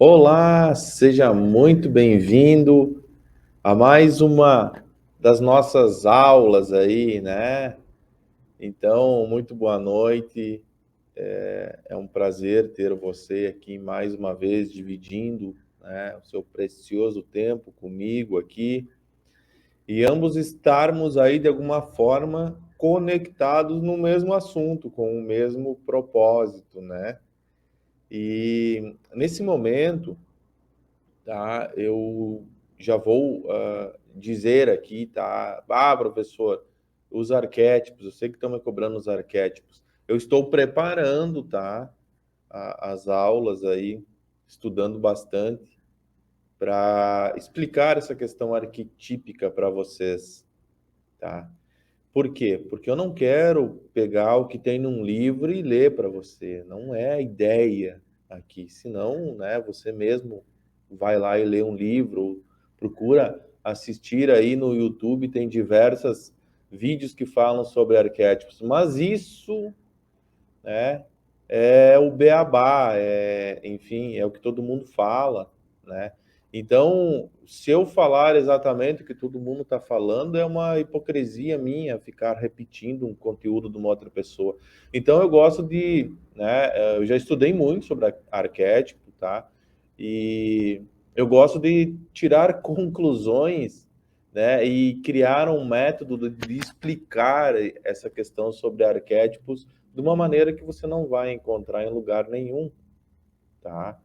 Olá, seja muito bem-vindo a mais uma das nossas aulas aí, né? Então, muito boa noite. É um prazer ter você aqui mais uma vez dividindo, né, o seu precioso tempo comigo aqui e ambos estarmos aí de alguma forma conectados no mesmo assunto, com o mesmo propósito, né? E nesse momento, tá? Eu já vou dizer aqui, tá? Professor, os arquétipos, eu sei que estão me cobrando os arquétipos. Eu estou preparando, tá? As aulas aí, estudando bastante para explicar essa questão arquetípica para vocês, tá? Por quê? Porque eu não quero pegar o que tem num livro e ler para você. Não é a ideia aqui. Senão, né, você mesmo vai lá e lê um livro, procura assistir aí no YouTube, tem diversos vídeos que falam sobre arquétipos. Mas isso, né, é o beabá, enfim, é o que todo mundo fala, né? Então, se eu falar exatamente o que todo mundo está falando, é uma hipocrisia minha ficar repetindo um conteúdo de uma outra pessoa. Então, eu gosto de, né, eu já estudei muito sobre arquétipo, tá? E eu gosto de tirar conclusões, né, e criar um método de explicar essa questão sobre arquétipos de uma maneira que você não vai encontrar em lugar nenhum, tá?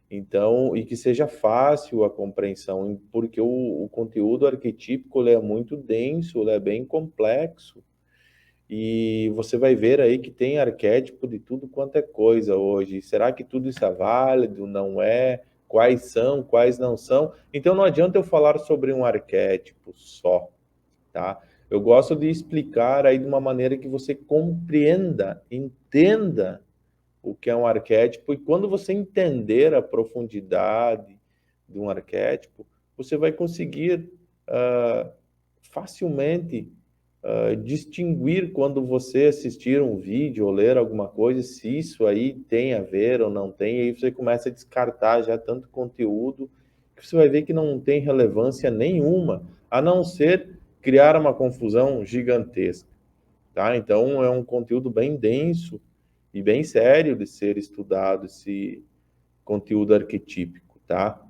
Então, e que seja fácil a compreensão, porque o conteúdo arquetípico ele é muito denso, ele é bem complexo, e você vai ver aí que tem arquétipo de tudo quanto é coisa hoje. Será que tudo isso é válido? Não é? Quais são? Quais não são? Então não adianta eu falar sobre um arquétipo só, tá? Eu gosto de explicar aí de uma maneira que você compreenda, entenda o que é um arquétipo, e quando você entender a profundidade de um arquétipo, você vai conseguir facilmente distinguir quando você assistir um vídeo ou ler alguma coisa, se isso aí tem a ver ou não tem, e aí você começa a descartar já tanto conteúdo que você vai ver que não tem relevância nenhuma, a não ser criar uma confusão gigantesca, tá? Então é um conteúdo bem denso e bem sério de ser estudado esse conteúdo arquetípico, tá?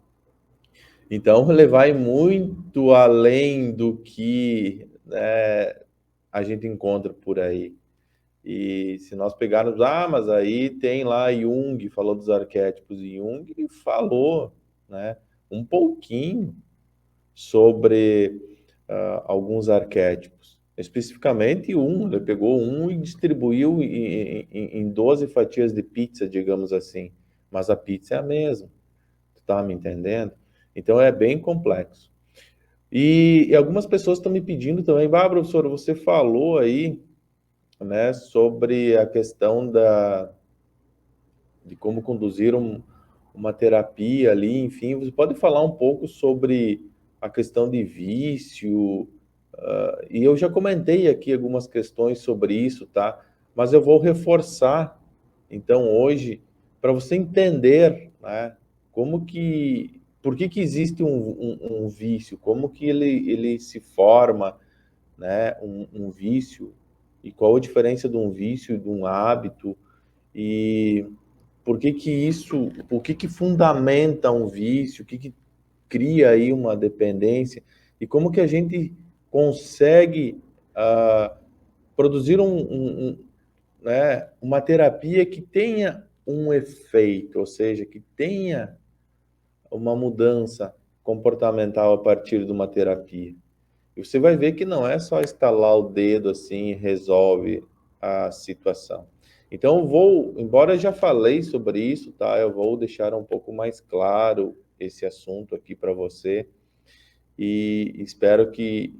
Então, ele vai muito além do que, né, a gente encontra por aí. E se nós pegarmos, mas aí tem lá Jung, falou dos arquétipos, e Jung falou, né, um pouquinho sobre alguns arquétipos. Especificamente um, ele pegou um e distribuiu em 12 fatias de pizza, digamos assim. Mas a pizza é a mesma, tu tá me entendendo? Então é bem complexo. E algumas pessoas estão me pedindo também, professor, você falou aí, né, sobre a questão de como conduzir uma terapia ali, enfim, você pode falar um pouco sobre a questão de vício, e eu já comentei aqui algumas questões sobre isso, tá? Mas eu vou reforçar, então, hoje, para você entender, né, por que que existe um vício, como que ele se forma, né, um vício, e qual a diferença de um vício e de um hábito, e por que que isso, o que que fundamenta um vício, o que que cria aí uma dependência, e como que a gente consegue produzir né, uma terapia que tenha um efeito, ou seja, que tenha uma mudança comportamental a partir de uma terapia. E você vai ver que não é só estalar o dedo assim e resolve a situação. Então, embora eu já falei sobre isso, tá? Eu vou deixar um pouco mais claro esse assunto aqui para você e espero que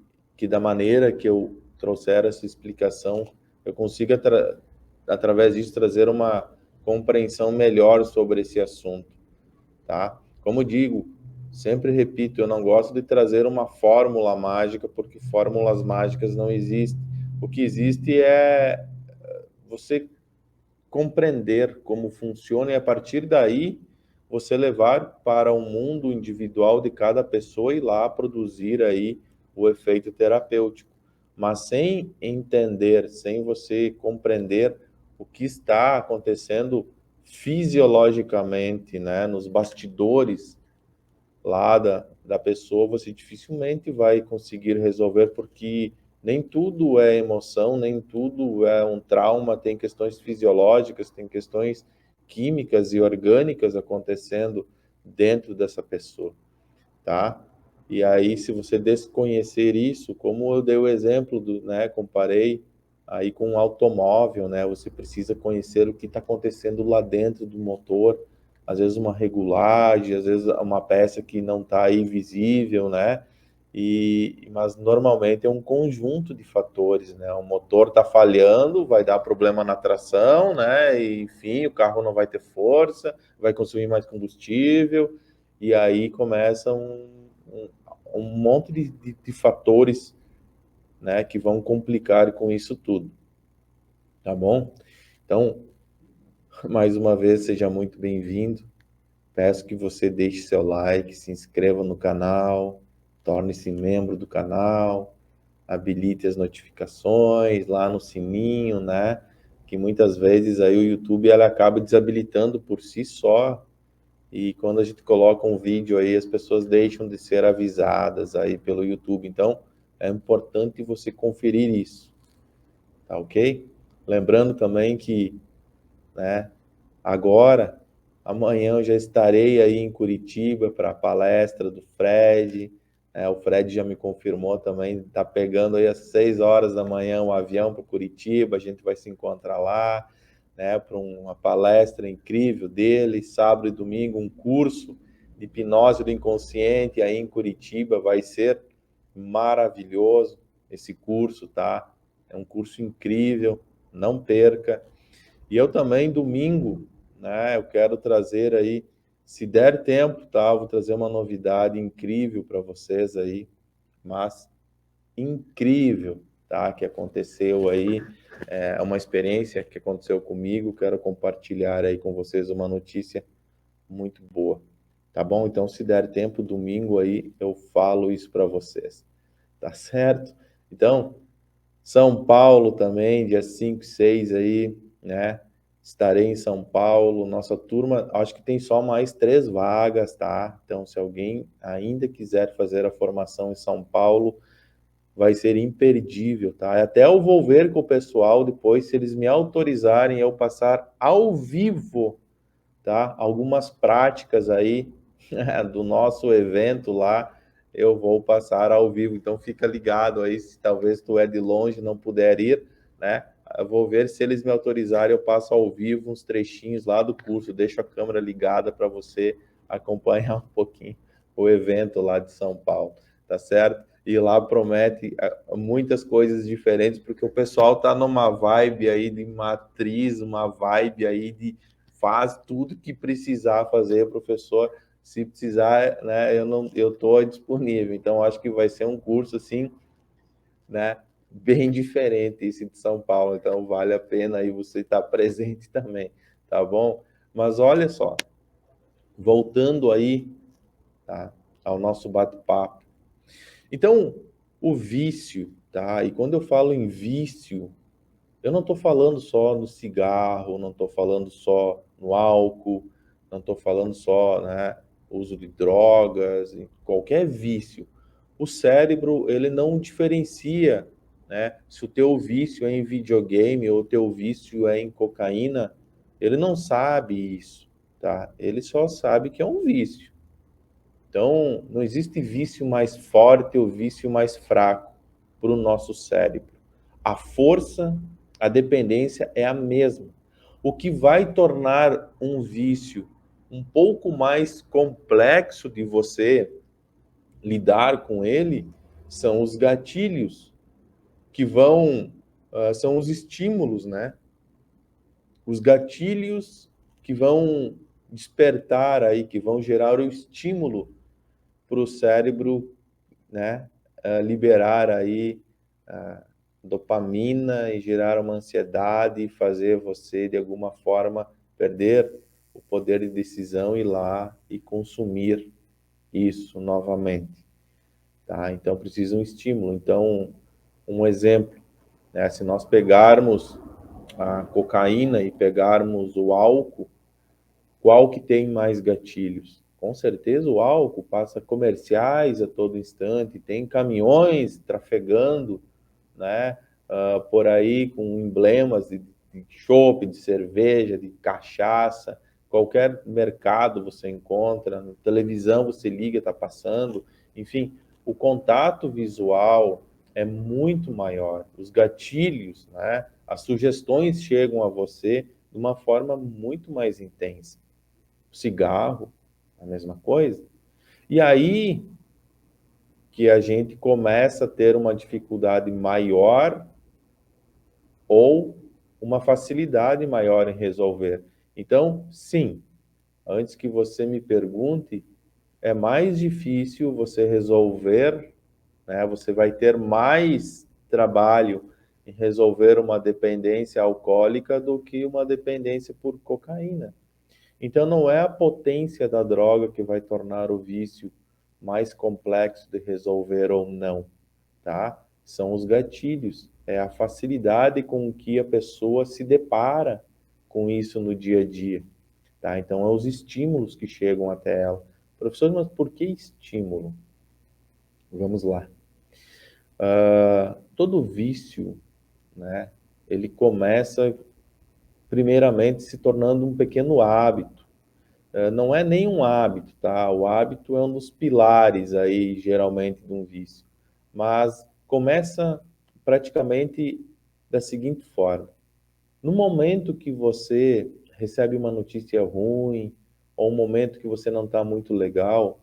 da maneira que eu trouxer essa explicação, eu consiga, através disso, trazer uma compreensão melhor sobre esse assunto, tá? Como digo, sempre repito, eu não gosto de trazer uma fórmula mágica, porque fórmulas mágicas não existem. O que existe é você compreender como funciona e a partir daí você levar para o mundo individual de cada pessoa e lá produzir aí o efeito terapêutico. Mas sem entender, sem você compreender o que está acontecendo fisiologicamente, né, nos bastidores lá da pessoa, você dificilmente vai conseguir resolver, porque nem tudo é emoção, nem tudo é um trauma, tem questões fisiológicas, tem questões químicas e orgânicas acontecendo dentro dessa pessoa, tá? E aí, se você desconhecer isso, como eu dei o exemplo do, né, comparei aí com um automóvel, né? Você precisa conhecer o que está acontecendo lá dentro do motor, às vezes uma regulagem, às vezes uma peça que não está aí visível, né? Mas normalmente é um conjunto de fatores, né? O motor está falhando, vai dar problema na tração, né? E, enfim, o carro não vai ter força, vai consumir mais combustível, e aí começa um monte de fatores, né, que vão complicar com isso tudo, tá bom? Então, mais uma vez, seja muito bem-vindo. Peço que você deixe seu like, se inscreva no canal, torne-se membro do canal, habilite as notificações lá no sininho, né? Que muitas vezes aí o YouTube ela acaba desabilitando por si só, e quando a gente coloca um vídeo aí, as pessoas deixam de ser avisadas aí pelo YouTube. Então, é importante você conferir isso, tá ok? Lembrando também que, né, agora, amanhã eu já estarei aí em Curitiba para a palestra do Fred. O Fred já me confirmou também, está pegando aí às 6 horas da manhã um avião para Curitiba, a gente vai se encontrar lá, né, para uma palestra incrível dele, sábado e domingo, um curso de hipnose do inconsciente aí em Curitiba, vai ser maravilhoso esse curso, tá? É um curso incrível, não perca. E eu também, domingo, né, eu quero trazer aí, se der tempo, tá, eu vou trazer uma novidade incrível para vocês aí, mas incrível, tá, que aconteceu aí, é uma experiência que aconteceu comigo, quero compartilhar aí com vocês uma notícia muito boa, tá bom? Então, se der tempo, domingo aí, eu falo isso para vocês, tá certo? Então, São Paulo também, dia 5 e 6 aí, né? Estarei em São Paulo. Nossa turma, acho que tem só mais 3 vagas, tá? Então, se alguém ainda quiser fazer a formação em São Paulo, vai ser imperdível, tá? Até eu vou ver com o pessoal depois, se eles me autorizarem eu passar ao vivo, tá? Algumas práticas aí do nosso evento lá, eu vou passar ao vivo. Então fica ligado aí, se talvez tu é de longe não puder ir, né? Eu vou ver se eles me autorizarem, eu passo ao vivo uns trechinhos lá do curso, deixo a câmera ligada para você acompanhar um pouquinho o evento lá de São Paulo, tá certo? E lá promete muitas coisas diferentes, porque o pessoal tá numa vibe aí de matriz, uma vibe aí de faz tudo que precisar fazer, professor. Se precisar, né, eu estou disponível. Então, acho que vai ser um curso assim, né, bem diferente esse de São Paulo. Então, vale a pena aí você estar presente também, tá bom? Mas olha só, voltando aí, tá, ao nosso bate-papo. Então, o vício, tá? E quando eu falo em vício, eu não estou falando só no cigarro, não estou falando só no álcool, não estou falando só, né, uso de drogas, qualquer vício. O cérebro, ele não diferencia, né, se o teu vício é em videogame ou o teu vício é em cocaína, ele não sabe isso, tá? Ele só sabe que é um vício. Então, não existe vício mais forte ou vício mais fraco para o nosso cérebro. A força, a dependência é a mesma. O que vai tornar um vício um pouco mais complexo de você lidar com ele são os gatilhos que vão, são os estímulos, né? Os gatilhos que vão despertar aí, que vão gerar o estímulo para o cérebro, né, liberar aí dopamina e gerar uma ansiedade e fazer você, de alguma forma, perder o poder de decisão ir lá e consumir isso novamente, tá? Então precisa um estímulo. Então, um exemplo, né? Se nós pegarmos a cocaína e pegarmos o álcool, qual que tem mais gatilhos? Com certeza o álcool, passa comerciais a todo instante, tem caminhões trafegando, né, por aí com emblemas de chopp, de cerveja, de cachaça, qualquer mercado você encontra, na televisão você liga, está passando, enfim, o contato visual é muito maior, os gatilhos, né, as sugestões chegam a você de uma forma muito mais intensa. O cigarro, a mesma coisa. E aí que a gente começa a ter uma dificuldade maior ou uma facilidade maior em resolver. Então, sim, antes que você me pergunte, é mais difícil você resolver, né? Você vai ter mais trabalho em resolver uma dependência alcoólica do que uma dependência por cocaína. Então, não é a potência da droga que vai tornar o vício mais complexo de resolver ou não, tá? São os gatilhos, é a facilidade com que a pessoa se depara com isso no dia a dia, tá? Então, é os estímulos que chegam até ela. Professor, mas por que estímulo? Vamos lá. Todo vício, né? Ele começa primeiramente se tornando um pequeno hábito. Não é nenhum hábito, tá? O hábito é um dos pilares aí, geralmente, de um vício. Mas começa praticamente da seguinte forma. No momento que você recebe uma notícia ruim, ou um momento que você não está muito legal,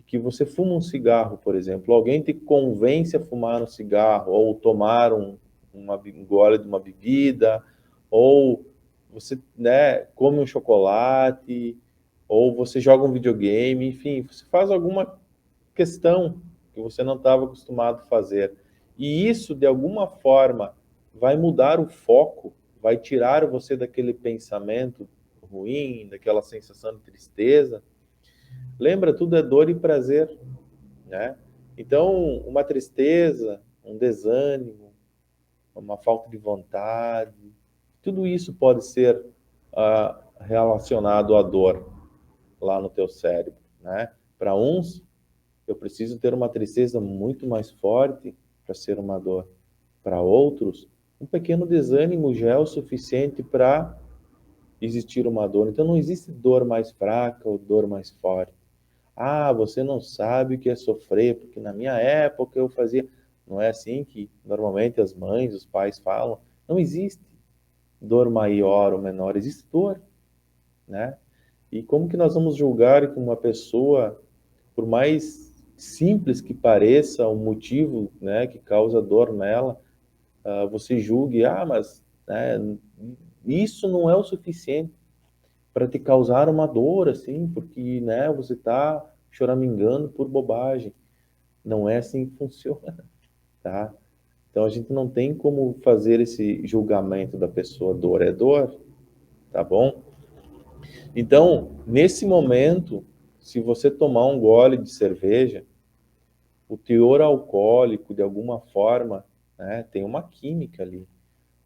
que você fuma um cigarro, por exemplo, alguém te convence a fumar um cigarro, ou tomar um gole de uma bebida, ou você, né, come um chocolate, ou você joga um videogame, enfim, você faz alguma questão que você não estava acostumado a fazer. E isso, de alguma forma, vai mudar o foco, vai tirar você daquele pensamento ruim, daquela sensação de tristeza. Lembra, tudo é dor e prazer, né? Então, uma tristeza, um desânimo, uma falta de vontade, tudo isso pode ser relacionado à dor lá no teu cérebro, né? Para uns, eu preciso ter uma tristeza muito mais forte para ser uma dor. Para outros, um pequeno desânimo já é o suficiente para existir uma dor. Então, não existe dor mais fraca ou dor mais forte. Ah, você não sabe o que é sofrer, porque na minha época eu fazia. Não é assim que normalmente as mães, os pais falam. Não existe dor maior ou menor, existe dor, né? E como que nós vamos julgar que uma pessoa, por mais simples que pareça o motivo, né, que causa dor nela, você julgue, mas né, isso não é o suficiente para te causar uma dor, assim, porque, né, você está choramingando por bobagem. Não é assim que funciona, tá? Então a gente não tem como fazer esse julgamento da pessoa. Dor é dor, tá bom? Então, nesse momento, se você tomar um gole de cerveja, o teor alcoólico, de alguma forma, né, tem uma química ali.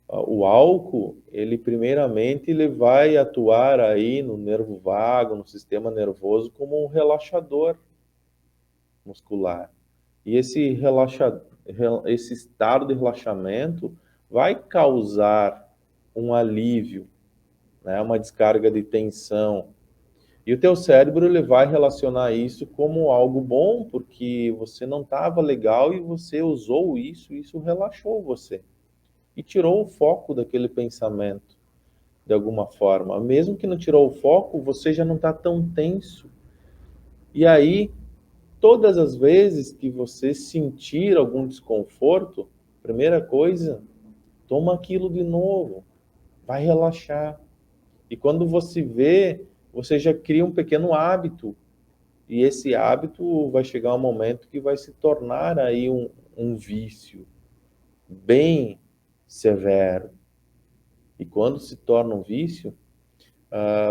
O álcool, ele primeiramente ele vai atuar aí no nervo vago, no sistema nervoso, como um relaxador muscular. E esse estado de relaxamento vai causar um alívio, né, uma descarga de tensão. E o teu cérebro ele vai relacionar isso como algo bom, porque você não estava legal e você usou isso, e isso relaxou você. E tirou o foco daquele pensamento, de alguma forma. Mesmo que não tirou o foco, você já não está tão tenso. E aí, todas as vezes que você sentir algum desconforto, primeira coisa, toma aquilo de novo, vai relaxar. E quando você vê, você já cria um pequeno hábito. E esse hábito vai chegar um momento que vai se tornar aí um vício bem severo. E quando se torna um vício,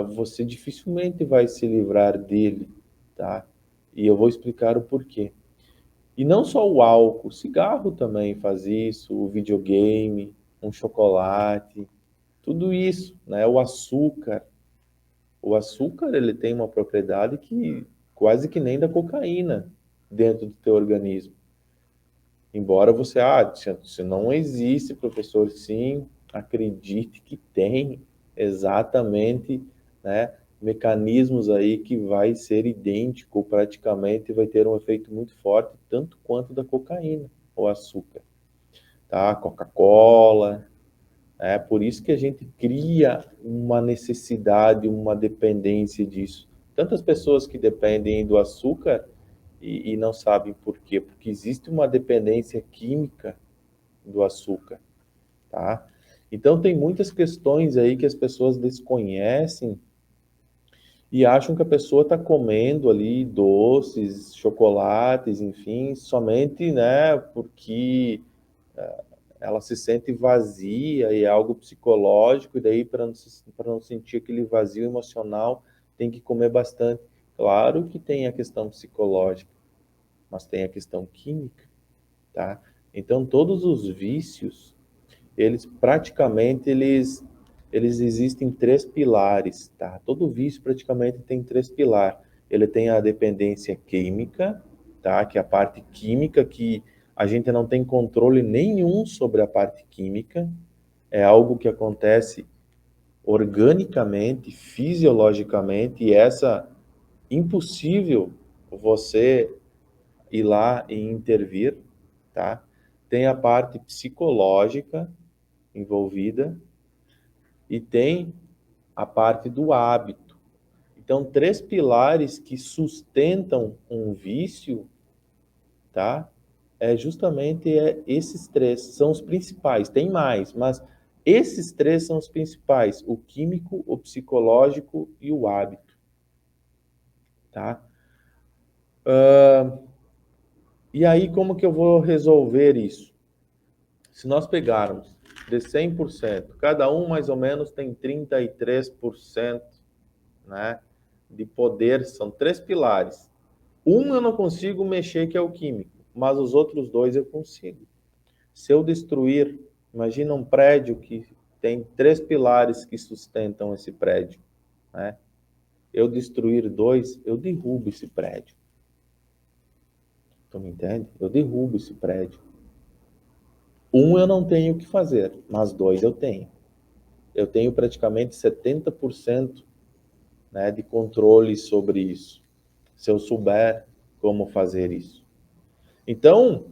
você dificilmente vai se livrar dele, tá? E eu vou explicar o porquê. E não só o álcool, o cigarro também faz isso, o videogame, um chocolate, tudo isso, né? O açúcar. O açúcar, ele tem uma propriedade que quase que nem da cocaína dentro do teu organismo. Embora você, se não existe, professor, sim, acredite que tem exatamente, né, mecanismos aí que vai ser idêntico praticamente, vai ter um efeito muito forte, tanto quanto da cocaína, o açúcar, tá? Coca-Cola, é por isso que a gente cria uma necessidade, uma dependência disso. Tantas pessoas que dependem do açúcar e não sabem por quê, porque existe uma dependência química do açúcar, tá? Então tem muitas questões aí que as pessoas desconhecem e acham que a pessoa está comendo ali doces, chocolates, enfim, somente, né, porque ela se sente vazia e é algo psicológico, e daí para não sentir aquele vazio emocional, tem que comer bastante. Claro que tem a questão psicológica, mas tem a questão química, tá? Então todos os vícios, eles praticamente eles existem em três pilares, tá? Todo vício praticamente tem três pilares. Ele tem a dependência química, tá? Que é a parte química que a gente não tem controle nenhum sobre a parte química, é algo que acontece organicamente, fisiologicamente, e essa impossível você ir lá e intervir, tá? Tem a parte psicológica envolvida e tem a parte do hábito. Então, três pilares que sustentam um vício, tá? Esses três são os principais. Tem mais, mas esses três são os principais: o químico, o psicológico e o hábito, tá? E aí, como que eu vou resolver isso? Se nós pegarmos de 100%, cada um mais ou menos tem 33%, né, de poder, são três pilares. Um eu não consigo mexer, que é o químico, mas os outros dois eu consigo. Se eu destruir, imagina um prédio que tem três pilares que sustentam esse prédio, né? Eu destruir dois, eu derrubo esse prédio. Tu me entende? Eu derrubo esse prédio. Um eu não tenho o que fazer, mas dois eu tenho. Eu tenho praticamente 70%, né, de controle sobre isso, se eu souber como fazer isso. Então,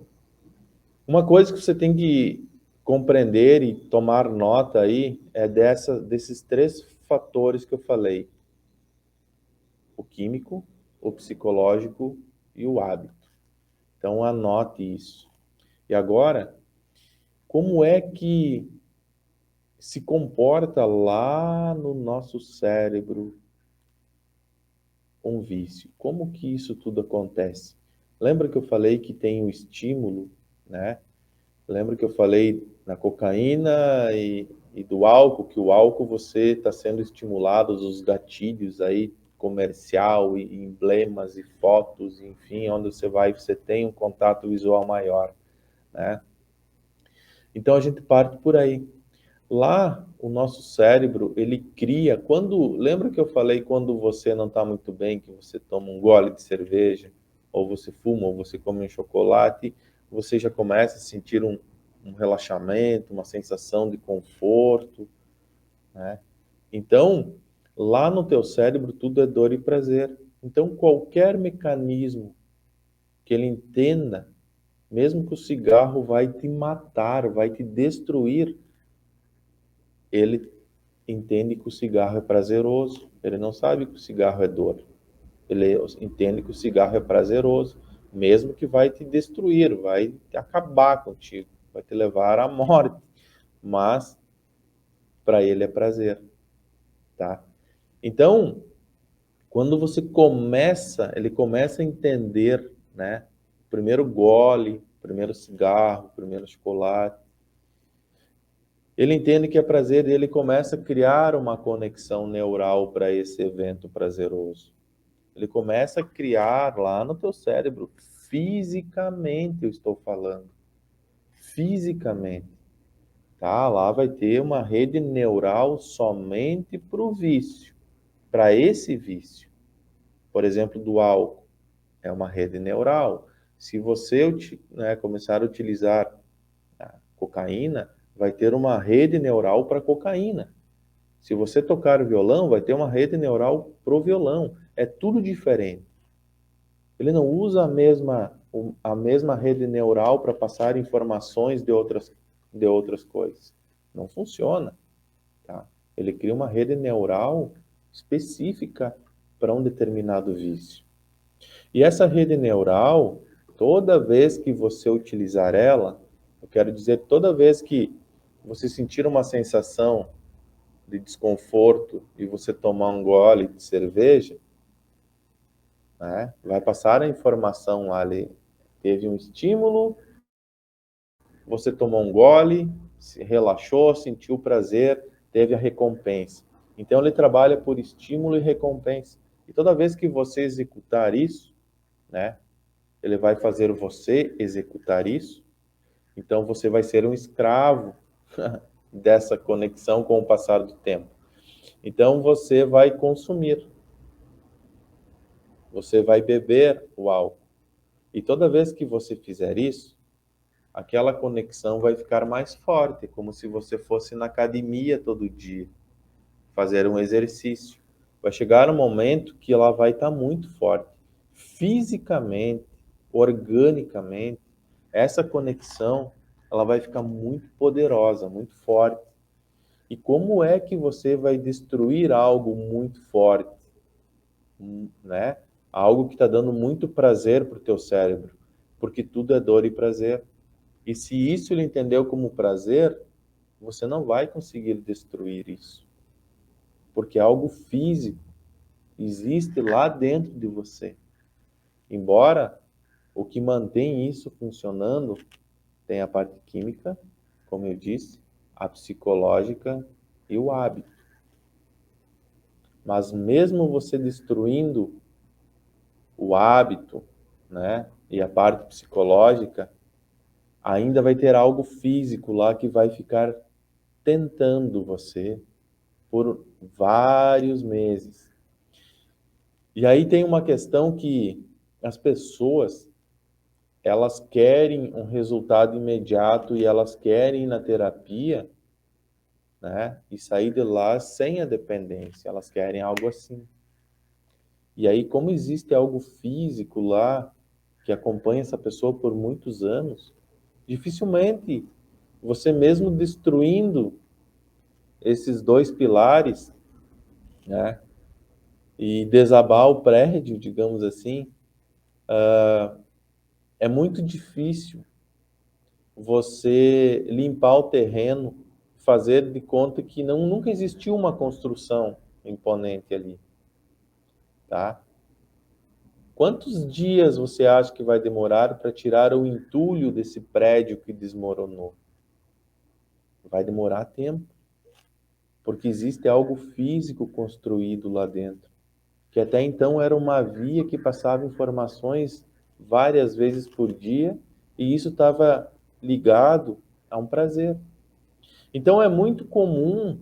uma coisa que você tem que compreender e tomar nota aí é desses três fatores que eu falei: o químico, o psicológico e o hábito. Então, anote isso. E agora, como é que se comporta lá no nosso cérebro um vício? Como que isso tudo acontece? Lembra que eu falei que tem o estímulo, né? Lembra que eu falei na cocaína e do álcool, que o álcool você está sendo estimulado, os gatilhos aí, comercial, e emblemas e fotos, enfim, onde você vai, você tem um contato visual maior, né? Então a gente parte por aí. Lá, o nosso cérebro, ele cria, lembra que eu falei quando você não está muito bem, que você toma um gole de cerveja, ou você fuma, ou você come um chocolate, você já começa a sentir um relaxamento, uma sensação de conforto, né? Então, lá no teu cérebro, tudo é dor e prazer. Então, qualquer mecanismo que ele entenda, mesmo que o cigarro vai te matar, vai te destruir, ele entende que o cigarro é prazeroso. Ele não sabe que o cigarro é dor. Ele entende que o cigarro é prazeroso, mesmo que vai te destruir, vai acabar contigo, vai te levar à morte. Mas para ele é prazer, tá? Então, quando ele começa a entender, né? O primeiro gole, o primeiro cigarro, o primeiro chocolate, Ele entende que é prazer e ele começa a criar uma conexão neural para esse evento prazeroso. Ele começa a criar lá no teu cérebro, fisicamente eu estou falando, fisicamente, tá? Lá vai ter uma rede neural somente para o vício, para esse vício. Por exemplo, do álcool, é uma rede neural. Se você começar a utilizar a cocaína, vai ter uma rede neural para cocaína. Se você tocar violão, vai ter uma rede neural para o violão. É tudo diferente. Ele não usa a mesma rede neural para passar informações de outras coisas. Não funciona. Tá? Ele cria uma rede neural específica para um determinado vício. E essa rede neural, toda vez que você utilizar ela, eu quero dizer, toda vez que você sentir uma sensação de desconforto e você tomar um gole de cerveja, né, vai passar a informação lá ali. Teve um estímulo, você tomou um gole, se relaxou, sentiu prazer, teve a recompensa. Então ele trabalha por estímulo e recompensa. E toda vez que você executar isso, né, ele vai fazer você executar isso. Então você vai ser um escravo dessa conexão com o passar do tempo. Então você vai consumir, você vai beber o álcool. E toda vez que você fizer isso, aquela conexão vai ficar mais forte, como se você fosse na academia todo dia, fazer um exercício. Vai chegar um momento que ela vai estar muito forte, fisicamente, organicamente. Essa conexão, ela vai ficar muito poderosa, muito forte. E como é que você vai destruir algo muito forte, né? Algo que está dando muito prazer para o teu cérebro, porque tudo é dor e prazer. E se isso ele entendeu como prazer, você não vai conseguir destruir isso. Porque é algo físico, existe lá dentro de você. Embora o que mantém isso funcionando tem a parte química, como eu disse, a psicológica e o hábito. Mas mesmo você destruindo o hábito, né, e a parte psicológica, ainda vai ter algo físico lá que vai ficar tentando você por vários meses. E aí tem uma questão que as pessoas, elas querem um resultado imediato e elas querem ir na terapia, né, e sair de lá sem a dependência, elas querem algo assim. E aí, como existe algo físico lá que acompanha essa pessoa por muitos anos, dificilmente você mesmo destruindo esses dois pilares, né, e desabar o prédio, digamos assim, é muito difícil você limpar o terreno, fazer de conta que nunca existiu uma construção imponente ali, tá? Quantos dias você acha que vai demorar para tirar o entulho desse prédio que desmoronou? Vai demorar tempo, porque existe algo físico construído lá dentro, que até então era uma via que passava informações várias vezes por dia, e isso estava ligado a um prazer. Então é muito comum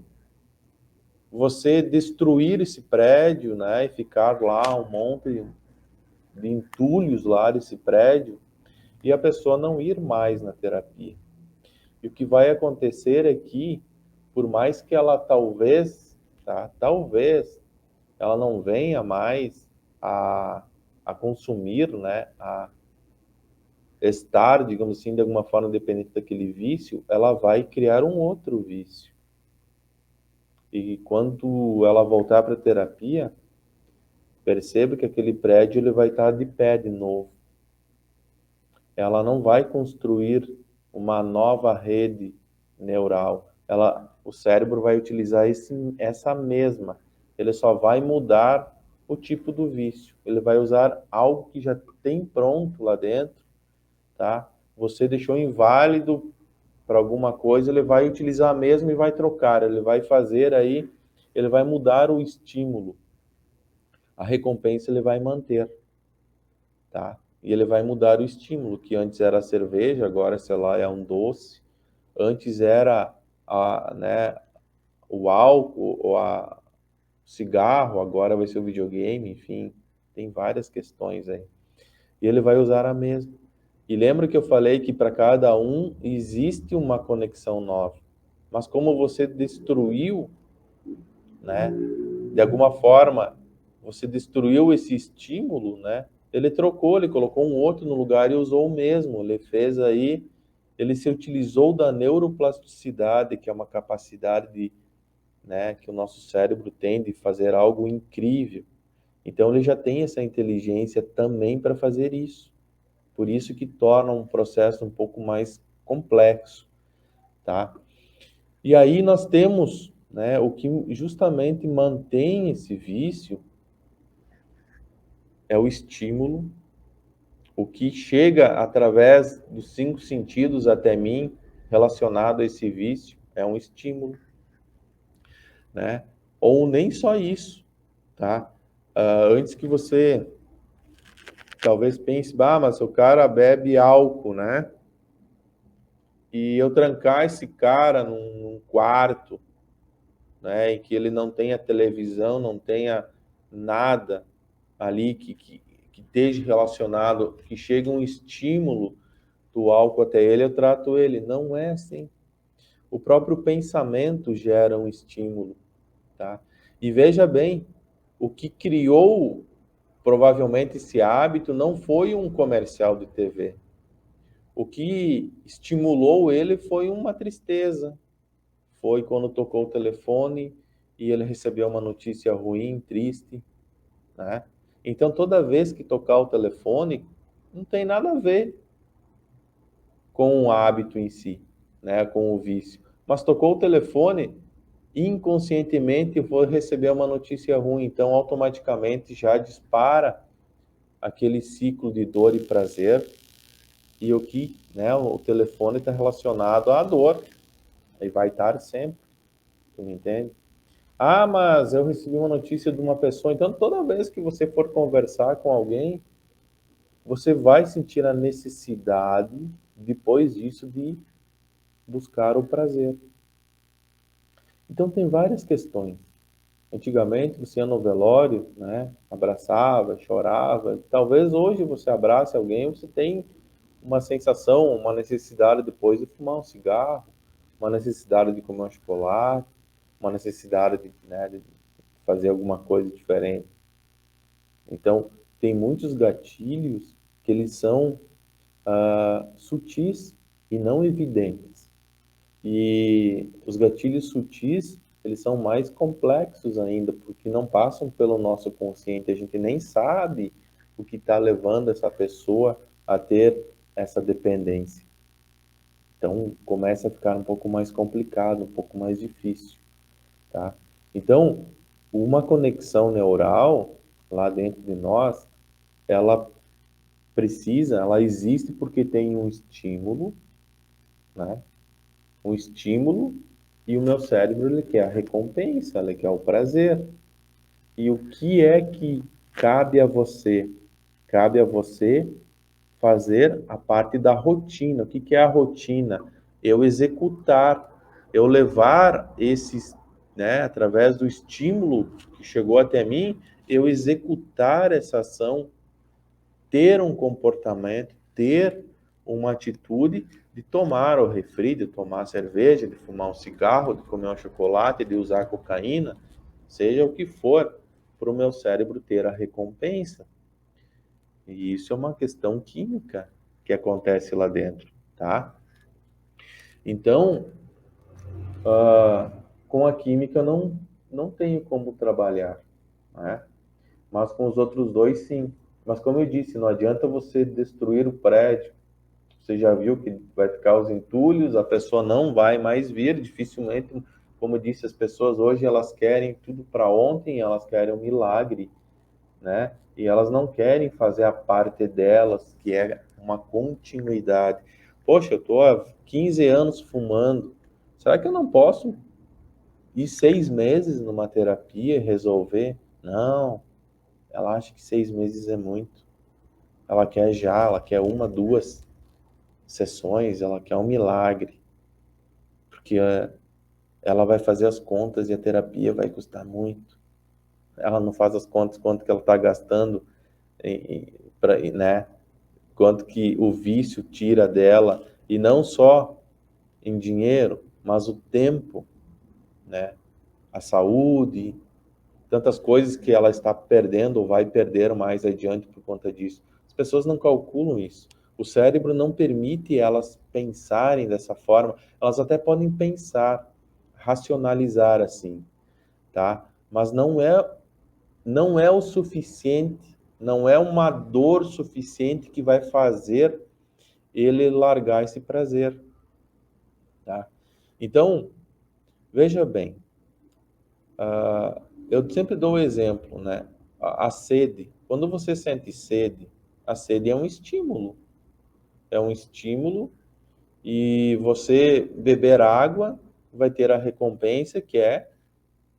você destruir esse prédio, né, e ficar lá um monte de entulhos lá desse prédio, e a pessoa não ir mais na terapia. E o que vai acontecer é que, por mais que ela talvez, tá, talvez ela não venha mais a consumir, né, a estar, digamos assim, de alguma forma dependente daquele vício, ela vai criar um outro vício. E quando ela voltar para a terapia, perceba que aquele prédio ele vai estar de pé de novo. Ela não vai construir uma nova rede neural. O cérebro vai utilizar essa mesma. Ele só vai mudar o tipo do vício. Ele vai usar algo que já tem pronto lá dentro, tá? Você deixou inválido para alguma coisa, ele vai utilizar mesmo e vai trocar, ele vai fazer aí, ele vai mudar o estímulo. A recompensa ele vai manter, tá? E ele vai mudar o estímulo, que antes era a cerveja, agora, sei lá, é um doce. Antes era né, o álcool ou a cigarro, agora vai ser o videogame, enfim, tem várias questões aí. E ele vai usar a mesma. E lembra que eu falei que para cada um existe uma conexão nova. Mas como você destruiu, né, de alguma forma, você destruiu esse estímulo, né? Ele trocou, ele colocou um outro no lugar e usou o mesmo. Ele fez aí, ele se utilizou da neuroplasticidade, que é uma capacidade de, né, que o nosso cérebro tem de fazer algo incrível. Então ele já tem essa inteligência também para fazer isso. Por isso que torna um processo um pouco mais complexo, tá? E aí nós temos, né, o que justamente mantém esse vício é o estímulo, o que chega através dos 5 sentidos até mim relacionado a esse vício é um estímulo, né? Ou nem só isso, tá? Antes que você talvez pense, bah, mas o cara bebe álcool, né? E eu trancar esse cara num quarto, né, em que ele não tenha televisão, não tenha nada ali que esteja relacionado, que chegue um estímulo do álcool até ele, eu trato ele. Não é assim. O próprio pensamento gera um estímulo, tá? E veja bem, o que criou provavelmente esse hábito não foi um comercial de TV. O que estimulou ele foi uma tristeza, foi quando tocou o telefone e ele recebeu uma notícia ruim, triste, né? Então, toda vez que tocar o telefone, não tem nada a ver com o hábito em si, né? Com o vício. Mas tocou o telefone, inconscientemente vou receber uma notícia ruim, então automaticamente já dispara aquele ciclo de dor e prazer, e o que, né? O telefone está relacionado à dor, e vai estar sempre, tu me entende? Ah, mas eu recebi uma notícia de uma pessoa. Então, toda vez que você for conversar com alguém, você vai sentir a necessidade, depois disso, de buscar o prazer. Então, tem várias questões. Antigamente, você ia no velório, né? Abraçava, chorava. Talvez hoje você abrace alguém, você tem uma sensação, uma necessidade depois de fumar um cigarro, uma necessidade de comer um chocolate, uma necessidade de, né, de fazer alguma coisa diferente. Então, tem muitos gatilhos que eles são sutis e não evidentes. E os gatilhos sutis, eles são mais complexos ainda, porque não passam pelo nosso consciente. A gente nem sabe o que está levando essa pessoa a ter essa dependência. Então, começa a ficar um pouco mais complicado, um pouco mais difícil, tá? Então, uma conexão neural lá dentro de nós, ela ela existe porque tem um estímulo, né? Um estímulo e o meu cérebro ele quer a recompensa, ele quer o prazer. E o que é que cabe a você? Cabe a você fazer a parte da rotina. O que é a rotina? Eu executar, eu levar esses, né, através do estímulo que chegou até mim, eu executar essa ação, ter um comportamento, ter uma atitude de tomar o refri, de tomar cerveja, de fumar um cigarro, de comer um chocolate, de usar cocaína, seja o que for, para o meu cérebro ter a recompensa. E isso é uma questão química que acontece lá dentro, tá? Então, com a química não tenho como trabalhar, né? Mas com os outros dois, sim. Mas como eu disse, não adianta você destruir o prédio. Você já viu que vai ficar os entulhos, a pessoa não vai mais vir, dificilmente, como eu disse, as pessoas hoje elas querem tudo para ontem, elas querem um milagre, né? E elas não querem fazer a parte delas, que é uma continuidade. Poxa, eu estou há 15 anos fumando. Será que eu não posso ir 6 meses numa terapia e resolver? Não, ela acha que 6 meses é muito. Ela quer já, ela quer 1, 2 sessões, ela quer um milagre. Porque ela vai fazer as contas e a terapia vai custar muito. Ela não faz as contas quanto que ela está gastando, né? Quanto que o vício tira dela, e não só em dinheiro, mas o tempo, né? A saúde, tantas coisas que ela está perdendo ou vai perder mais adiante por conta disso. As pessoas não calculam isso. O cérebro não permite elas pensarem dessa forma. Elas até podem pensar, racionalizar assim, tá? Mas não é o suficiente, não é uma dor suficiente que vai fazer ele largar esse prazer, tá? Então, veja bem, eu sempre dou o exemplo, né? A sede, quando você sente sede, a sede é um estímulo. É um estímulo e você beber água vai ter a recompensa que é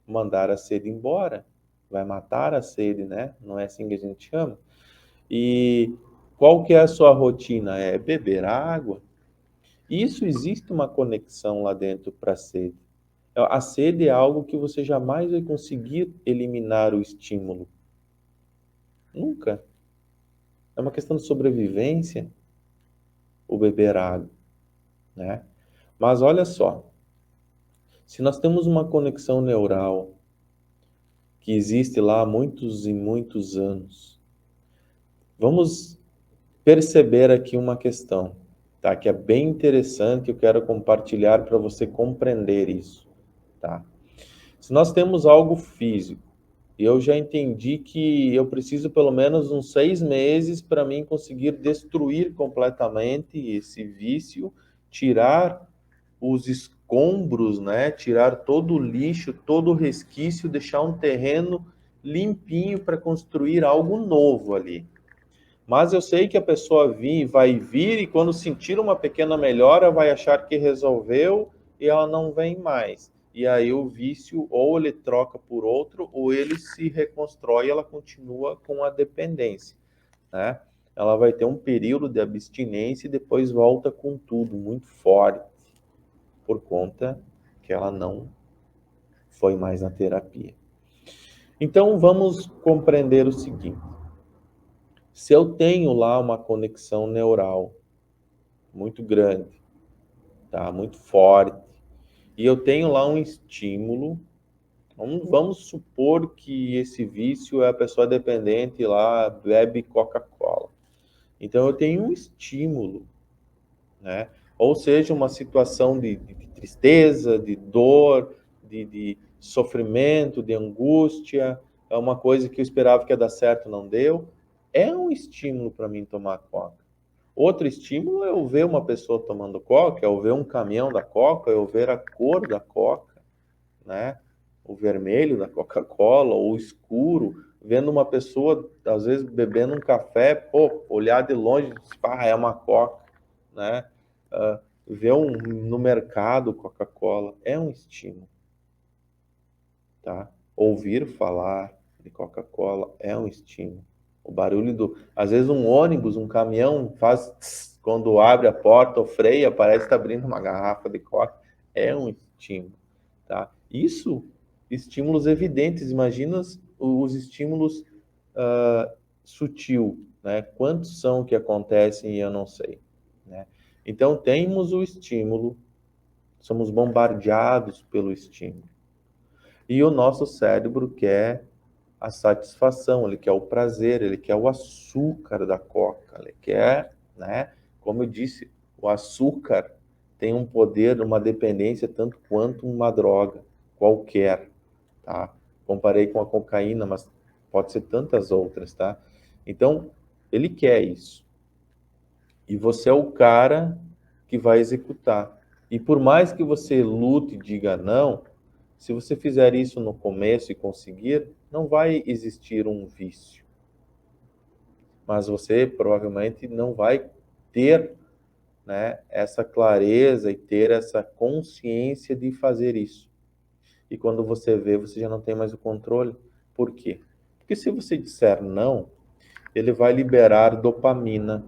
mandar a sede embora. Vai matar a sede, né? Não é assim que a gente chama? E qual que é a sua rotina? É beber água. Isso existe uma conexão lá dentro para a sede. A sede é algo que você jamais vai conseguir eliminar o estímulo. Nunca. É uma questão de sobrevivência o beber água, né? Mas olha só, se nós temos uma conexão neural que existe lá há muitos e muitos anos, vamos perceber aqui uma questão, tá? Que é bem interessante, eu quero compartilhar para você compreender isso, tá? Se nós temos algo físico, e eu já entendi que eu preciso pelo menos uns 6 meses para mim conseguir destruir completamente esse vício, tirar os escombros, né? Tirar todo o lixo, todo o resquício, deixar um terreno limpinho para construir algo novo ali. Mas eu sei que a pessoa vai vir e quando sentir uma pequena melhora vai achar que resolveu e ela não vem mais. E aí o vício ou ele troca por outro ou ele se reconstrói e ela continua com a dependência, né? Ela vai ter um período de abstinência e depois volta com tudo, muito forte, por conta que ela não foi mais na terapia. Então vamos compreender o seguinte: se eu tenho lá uma conexão neural muito grande, tá? Muito forte, e eu tenho lá um estímulo, vamos supor que esse vício é a pessoa dependente lá, bebe Coca-Cola. Então eu tenho um estímulo, né? Ou seja, uma situação de tristeza, de dor, de sofrimento, de angústia, é uma coisa que eu esperava que ia dar certo, não deu. É um estímulo para mim tomar Coca. Outro estímulo é eu ver uma pessoa tomando Coca, é eu ver um caminhão da Coca, é eu ver a cor da Coca, né? O vermelho da Coca-Cola, ou o escuro, vendo uma pessoa, às vezes, bebendo um café, pô, olhar de longe, é uma Coca, né? Ver no mercado Coca-Cola é um estímulo, tá? Ouvir falar de Coca-Cola é um estímulo. O barulho às vezes um ônibus, um caminhão faz tss, quando abre a porta ou freia, parece que está abrindo uma garrafa de Coca. É um estímulo, tá? Isso, estímulos evidentes. Imagina os estímulos sutil, né? Quantos são que acontecem e eu não sei, né? Então temos o estímulo, somos bombardeados pelo estímulo. E o nosso cérebro quer a satisfação, ele quer o prazer, ele quer o açúcar da coca, ele quer, né? Como eu disse, o açúcar tem um poder, uma dependência tanto quanto uma droga qualquer, tá? Comparei com a cocaína, mas pode ser tantas outras, tá? Então, ele quer isso. E você é o cara que vai executar. E por mais que você lute e diga não, se você fizer isso no começo e conseguir, não vai existir um vício. Mas você provavelmente não vai ter né, essa clareza e ter essa consciência de fazer isso. E quando você vê, você já não tem mais o controle. Por quê? Porque se você disser não, ele vai liberar dopamina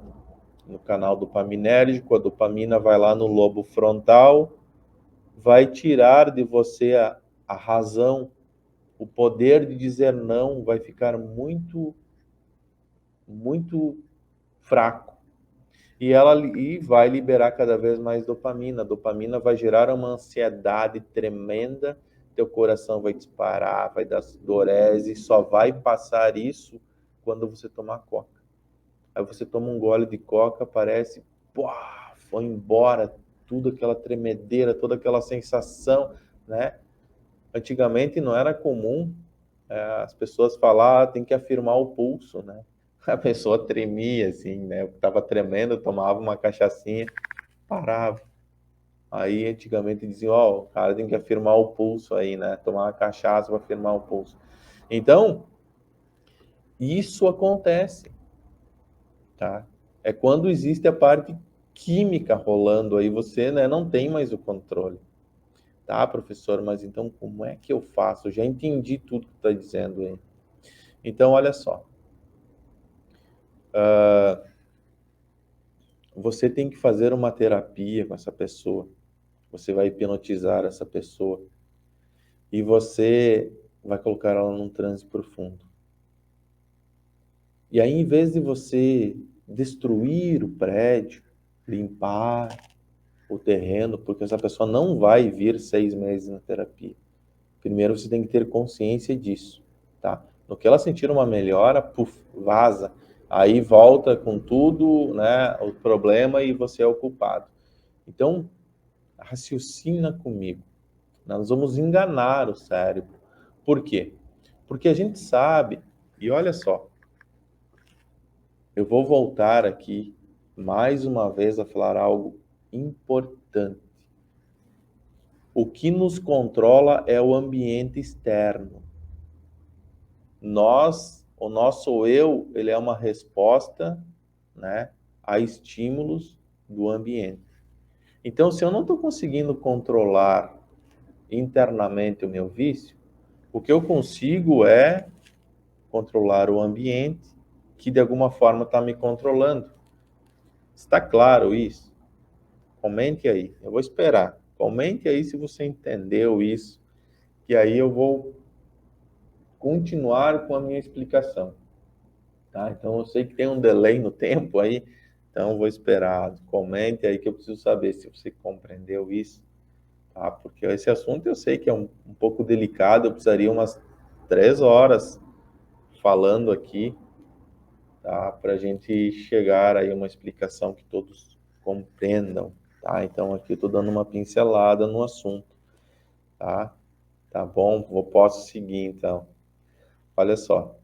no canal dopaminérgico, a dopamina vai lá no lobo frontal, vai tirar de você a razão, o poder de dizer não vai ficar muito, muito fraco. E vai liberar cada vez mais dopamina. A dopamina vai gerar uma ansiedade tremenda, teu coração vai disparar, vai dar sudorese, só vai passar isso quando você tomar coca. Aí você toma um gole de coca, parece, pô, foi embora tudo aquela tremedeira, toda aquela sensação, né? Antigamente não era comum as pessoas falar, tem que afirmar o pulso, né? A pessoa tremia assim, né? Eu tava tremendo, tomava uma cachaçinha, parava. Aí antigamente diziam, ó, o cara tem que afirmar o pulso aí, né? Tomar uma cachaça para afirmar o pulso. Então, isso acontece, tá? É quando existe a parte química rolando aí, você, né, não tem mais o controle. Tá, professor, mas então como é que eu faço? Eu já entendi tudo que está dizendo aí. Então, olha só. Você tem que fazer uma terapia com essa pessoa. Você vai hipnotizar essa pessoa. E você vai colocar ela num transe profundo. E aí, em vez de você destruir o prédio, limpar o terreno, porque essa pessoa não vai vir 6 meses na terapia. Primeiro você tem que ter consciência disso, tá? No que ela sentir uma melhora, puf, vaza. Aí volta com tudo, né, o problema e você é o culpado. Então, raciocina comigo. Nós vamos enganar o cérebro. Por quê? Porque a gente sabe, e olha só, eu vou voltar aqui mais uma vez a falar algo importante. O que nos controla é o ambiente externo. O nosso eu, ele é uma resposta, né, a estímulos do ambiente. Então, se eu não estou conseguindo controlar internamente o meu vício, o que eu consigo é controlar o ambiente que de alguma forma está me controlando. Está claro isso? Comente aí. Eu vou esperar. Comente aí se você entendeu isso, que aí eu vou continuar com a minha explicação. Tá? Então eu sei que tem um delay no tempo aí, então eu vou esperar. Comente aí que eu preciso saber se você compreendeu isso, tá? Porque esse assunto eu sei que é um pouco delicado, eu precisaria umas 3 horas falando aqui, tá? Para a gente chegar aí a uma explicação que todos compreendam, tá? Então aqui eu estou dando uma pincelada no assunto, tá? Tá bom? Posso seguir então. Olha só.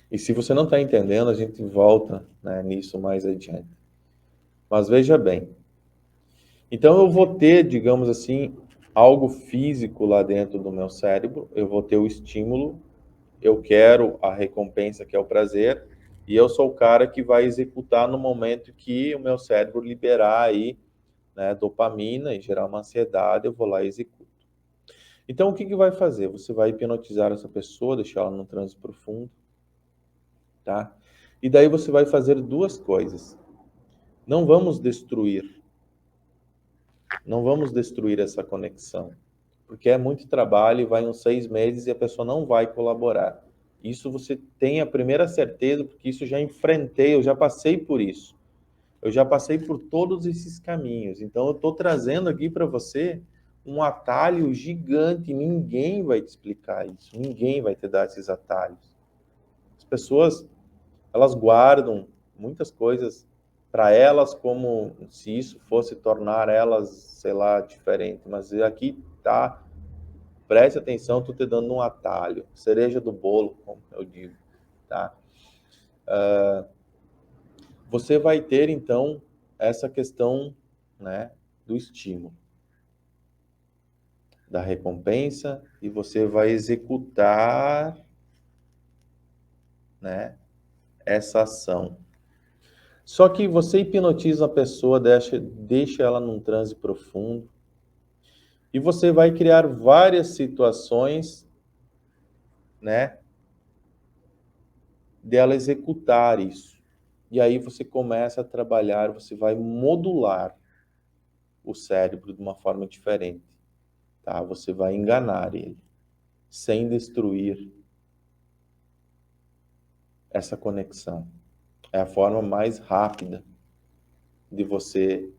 E se você não está entendendo, a gente volta, né, nisso mais adiante. Mas veja bem. Então eu vou ter, digamos assim, algo físico lá dentro do meu cérebro, eu vou ter o estímulo, eu quero a recompensa, que é o prazer, e eu sou o cara que vai executar no momento que o meu cérebro liberar aí, né, dopamina e gerar uma ansiedade, eu vou lá e executo. Então o que que vai fazer? Você vai hipnotizar essa pessoa, deixar ela num transe profundo, tá? E daí você vai fazer duas coisas. Não vamos destruir, não vamos destruir essa conexão, porque é muito trabalho e vai uns 6 meses e a pessoa não vai colaborar. Isso você tem a primeira certeza, porque isso eu já enfrentei, eu já passei por isso. Eu já passei por todos esses caminhos. Então eu estou trazendo aqui para você um atalho gigante. Ninguém vai te explicar isso. Ninguém vai te dar esses atalhos. As pessoas, elas guardam muitas coisas para elas como se isso fosse tornar elas, sei lá, diferente. Mas aqui tá, preste atenção, estou te dando um atalho, cereja do bolo, como eu digo, tá? Você vai ter então essa questão, né, do estímulo, da recompensa, e você vai executar, né, essa ação. Só que você hipnotiza a pessoa, deixa ela num transe profundo, e você vai criar várias situações, né, dela executar isso. E aí você começa a trabalhar, você vai modular o cérebro de uma forma diferente, tá? Você vai enganar ele, sem destruir essa conexão. É a forma mais rápida de você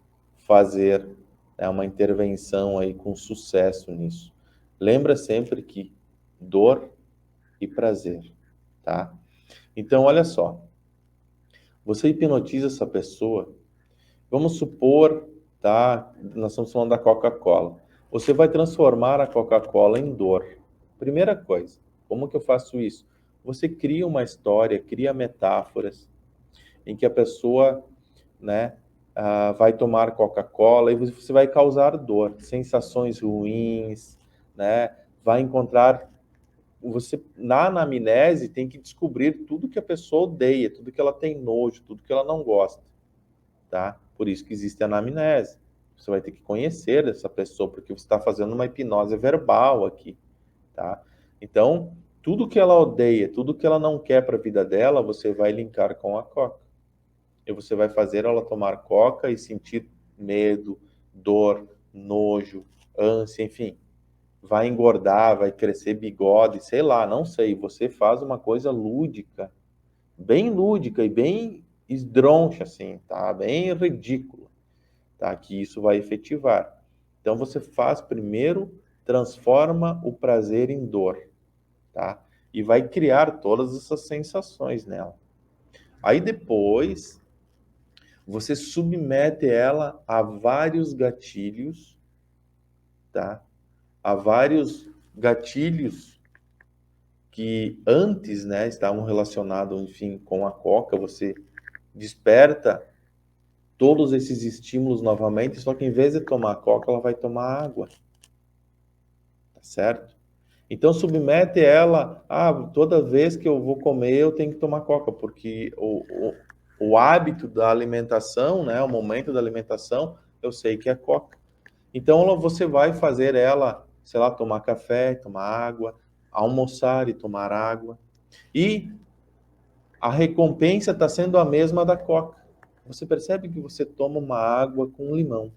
fazer, né, uma intervenção aí com sucesso nisso. Lembra sempre que dor e prazer, tá? Então, olha só, você hipnotiza essa pessoa, vamos supor, tá? Nós estamos falando da Coca-Cola. Você vai transformar a Coca-Cola em dor. Primeira coisa, como que eu faço isso? Você cria uma história, cria metáforas em que a pessoa, né, vai tomar Coca-Cola e você vai causar dor, sensações ruins, né? Vai encontrar você na anamnese tem que descobrir tudo que a pessoa odeia, tudo que ela tem nojo, tudo que ela não gosta, tá? Por isso que existe a anamnese. Você vai ter que conhecer essa pessoa, porque você está fazendo uma hipnose verbal aqui, tá? Então, tudo que ela odeia, tudo que ela não quer para a vida dela, você vai linkar com a coca. E você vai fazer ela tomar coca e sentir medo, dor, nojo, ânsia, enfim. Vai engordar, vai crescer bigode, sei lá, não sei. Você faz uma coisa lúdica e bem esdrúxula, assim, tá? Bem ridícula, tá? Que isso vai efetivar. Então você faz primeiro, transforma o prazer em dor, tá? E vai criar todas essas sensações nela. Aí depois você submete ela a vários gatilhos, tá? A vários gatilhos que antes, né, estavam relacionados, enfim, com a coca, você desperta todos esses estímulos novamente, só que em vez de tomar coca, ela vai tomar água, tá certo? Então submete ela, toda vez que eu vou comer, eu tenho que tomar coca, porque o hábito da alimentação, né, o momento da alimentação, eu sei que é coca. Então você vai fazer ela, sei lá, tomar café, tomar água, almoçar e tomar água. E a recompensa está sendo a mesma da coca. Você percebe que você toma uma água com limão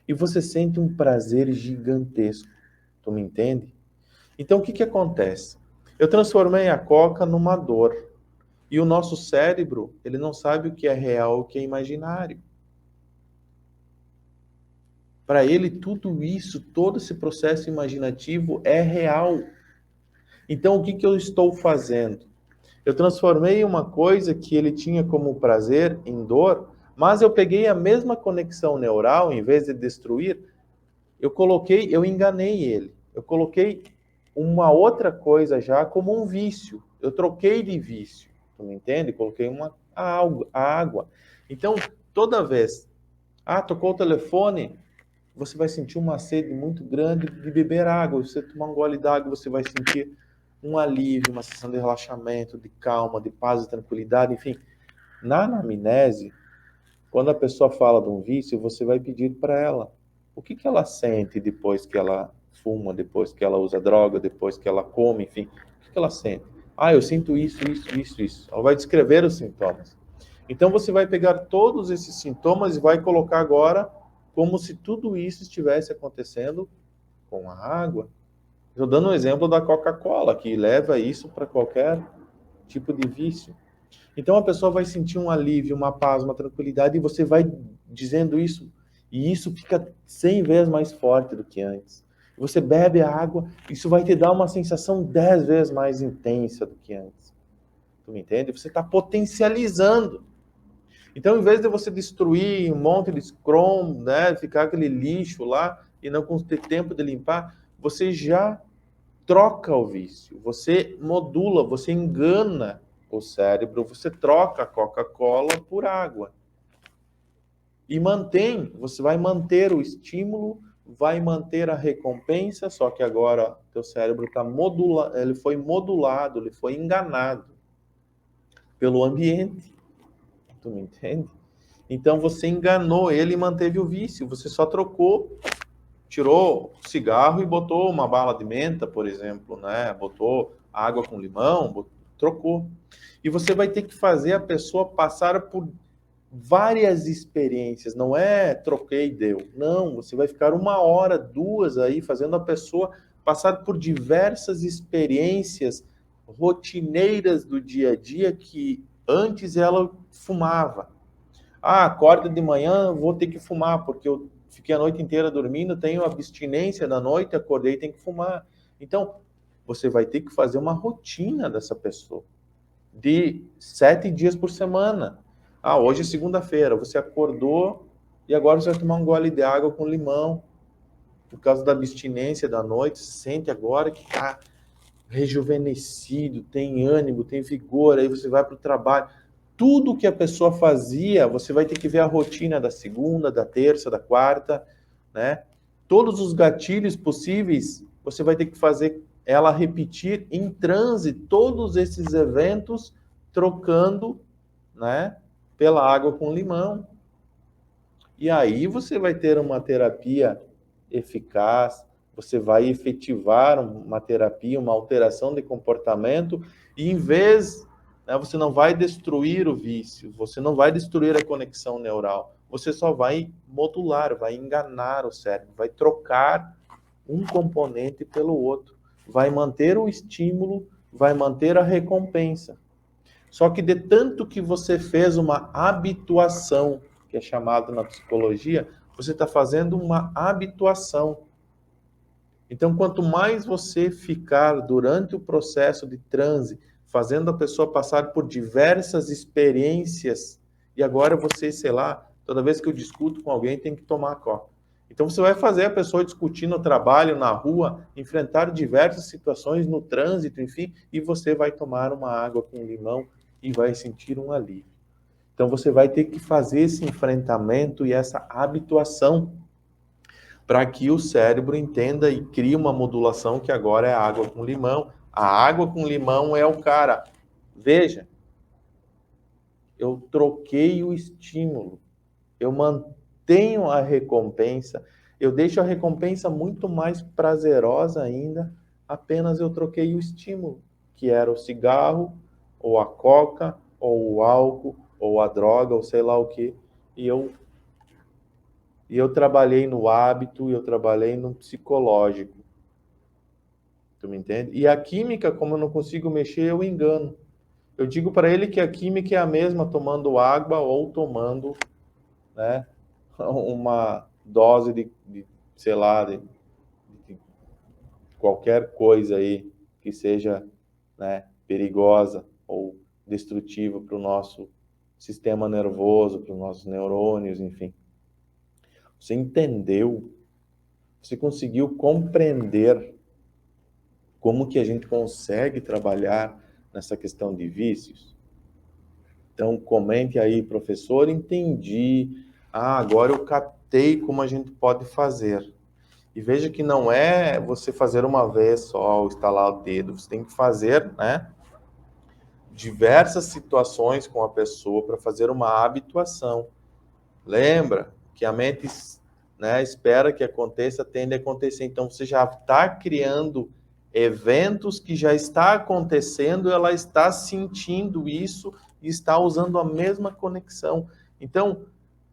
e você sente um prazer gigantesco. Tu me entende? Então o que que acontece? Eu transformei a coca numa dor. E o nosso cérebro, ele não sabe o que é real e o que é imaginário. Para ele, tudo isso, todo esse processo imaginativo é real. Então, o que que eu estou fazendo? Eu transformei uma coisa que ele tinha como prazer em dor, mas eu peguei a mesma conexão neural, em vez de destruir, eu enganei ele. Eu coloquei uma outra coisa já como um vício. Eu troquei de vício, tu me entende? Coloquei a água. Então, toda vez, tocou o telefone, você vai sentir uma sede muito grande de beber água. Você tomar um gole d'água, você vai sentir um alívio, uma sensação de relaxamento, de calma, de paz e tranquilidade, enfim. Na anamnese, quando a pessoa fala de um vício, você vai pedir para ela o que que ela sente depois que ela fuma, depois que ela usa droga, depois que ela come, enfim. O que que ela sente? Eu sinto isso. Ela vai descrever os sintomas. Então você vai pegar todos esses sintomas e vai colocar agora como se tudo isso estivesse acontecendo com a água. Estou dando um exemplo da Coca-Cola, que leva isso para qualquer tipo de vício. Então a pessoa vai sentir um alívio, uma paz, uma tranquilidade, e você vai dizendo isso, e isso fica 100 vezes mais forte do que antes. Você bebe a água, isso vai te dar uma sensação 10 vezes mais intensa do que antes. Tu me entende? Você está potencializando. Então, em vez de você destruir um monte de Scrum, né, ficar aquele lixo lá e não ter tempo de limpar, você já troca o vício, você modula, você engana o cérebro, você troca a Coca-Cola por água. E você vai manter o estímulo, vai manter a recompensa, só que agora teu cérebro está ele foi modulado, ele foi enganado pelo ambiente. Tu me entende? Então você enganou ele e manteve o vício. Você só trocou, tirou o cigarro e botou uma bala de menta, por exemplo, né? Botou água com limão, trocou. E você vai ter que fazer a pessoa passar por várias experiências. Não é troquei e deu. Não, você vai ficar 1 hora, 2 aí fazendo a pessoa passar por diversas experiências rotineiras do dia a dia que antes ela fumava. Ah, acorda de manhã, vou ter que fumar, porque eu fiquei a noite inteira dormindo, tenho abstinência da noite, acordei, tenho que fumar. Então, você vai ter que fazer uma rotina dessa pessoa, de 7 dias por semana. Ah, hoje é segunda-feira, você acordou e agora você vai tomar um gole de água com limão, por causa da abstinência da noite, se sente agora que está rejuvenescido, tem ânimo, tem vigor, aí você vai para o trabalho. Tudo que a pessoa fazia, você vai ter que ver a rotina da segunda, da terça, da quarta, né? Todos os gatilhos possíveis, você vai ter que fazer ela repetir em transe todos esses eventos, trocando, né, pela água com limão. E aí você vai ter uma terapia eficaz, você vai efetivar uma terapia, uma alteração de comportamento, e em vez, né, você não vai destruir o vício, você não vai destruir a conexão neural, você só vai modular, vai enganar o cérebro, vai trocar um componente pelo outro, vai manter o estímulo, vai manter a recompensa. Só que de tanto que você fez uma habituação, que é chamado na psicologia, você está fazendo uma habituação. Então, quanto mais você ficar durante o processo de transe, fazendo a pessoa passar por diversas experiências, e agora você, sei lá, toda vez que eu discuto com alguém, tem que tomar coca. Então, você vai fazer a pessoa discutir no trabalho, na rua, enfrentar diversas situações no trânsito, enfim, e você vai tomar uma água com limão e vai sentir um alívio. Então, você vai ter que fazer esse enfrentamento e essa habituação para que o cérebro entenda e crie uma modulação que agora é água com limão. A água com limão é o cara. Veja, eu troquei o estímulo, eu mantenho a recompensa, eu deixo a recompensa muito mais prazerosa ainda, apenas eu troquei o estímulo, que era o cigarro, ou a coca, ou o álcool, ou a droga, ou sei lá o que, e eu trabalhei no hábito, e eu trabalhei no psicológico. Tu me entende? E a química, como eu não consigo mexer, eu engano. Eu digo para ele que a química é a mesma tomando água ou tomando, né, uma dose de sei lá, de qualquer coisa aí que seja, né, perigosa ou destrutiva para o nosso sistema nervoso, para os nossos neurônios, enfim. Você entendeu? Você conseguiu compreender como que a gente consegue trabalhar nessa questão de vícios? Então, comente aí, professor, entendi. Ah, agora eu captei como a gente pode fazer. E veja que não é você fazer uma vez só, estalar o dedo. Você tem que fazer, né, diversas situações com a pessoa para fazer uma habituação. Lembra que a mente, né, espera que aconteça, tende a acontecer. Então, você já está criando eventos que já está acontecendo, ela está sentindo isso e está usando a mesma conexão. Então,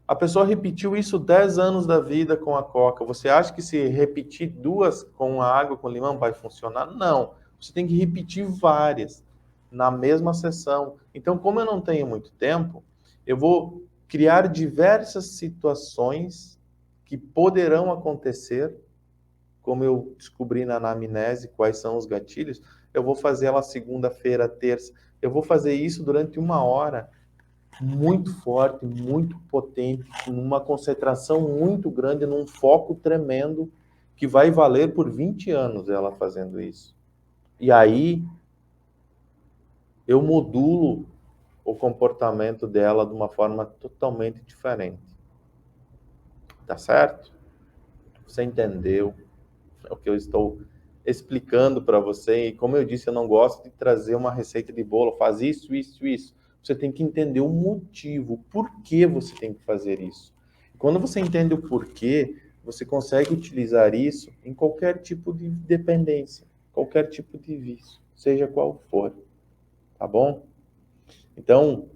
a pessoa repetiu isso 10 anos da vida com a coca. Você acha que se repetir 2 com a água com limão vai funcionar? Não. Você tem que repetir várias na mesma sessão. Então, como eu não tenho muito tempo, eu vou criar diversas situações que poderão acontecer, como eu descobri na anamnese quais são os gatilhos. Eu vou fazer ela segunda-feira, terça. Eu vou fazer isso durante 1 hora, muito forte, muito potente, com uma concentração muito grande, num foco tremendo, que vai valer por 20 anos ela fazendo isso. E aí eu modulo o comportamento dela de uma forma totalmente diferente. Tá certo? Você entendeu o que eu estou explicando para você? E como eu disse, eu não gosto de trazer uma receita de bolo, faz isso, isso, isso. você tem que entender o motivo, por que você tem que fazer isso. Quando você entende o porquê, você consegue utilizar isso em qualquer tipo de dependência, qualquer tipo de vício, seja qual for, tá bom? Então,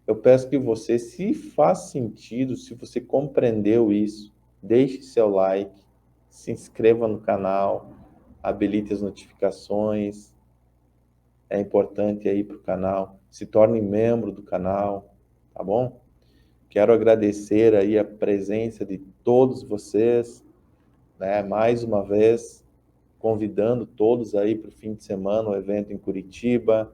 eu peço que você, se faz sentido, se você compreendeu isso, deixe seu like, se inscreva no canal, habilite as notificações, é importante aí para o canal, se torne membro do canal, tá bom? Quero agradecer aí a presença de todos vocês, né? Mais uma vez, convidando todos aí para o fim de semana, o evento em Curitiba,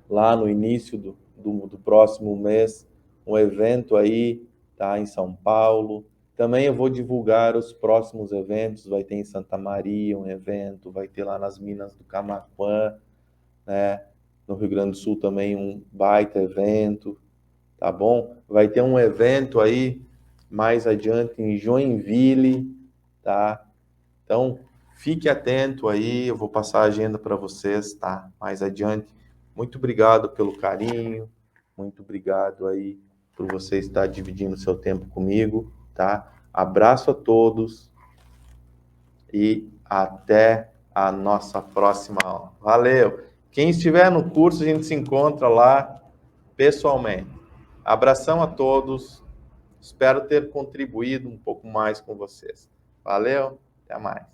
lá no início do próximo mês, um evento aí, tá, em São Paulo. Também eu vou divulgar os próximos eventos, vai ter em Santa Maria um evento, vai ter lá nas Minas do Camaquã, né? No Rio Grande do Sul também um baita evento, tá bom? Vai ter um evento aí mais adiante em Joinville, tá? Então, fique atento aí, eu vou passar a agenda para vocês, tá? Mais adiante. Muito obrigado pelo carinho, muito obrigado aí por você estar dividindo seu tempo comigo, tá? Abraço a todos e até a nossa próxima aula. Valeu! Quem estiver no curso, a gente se encontra lá pessoalmente. Abração a todos. Espero ter contribuído um pouco mais com vocês. Valeu, até mais.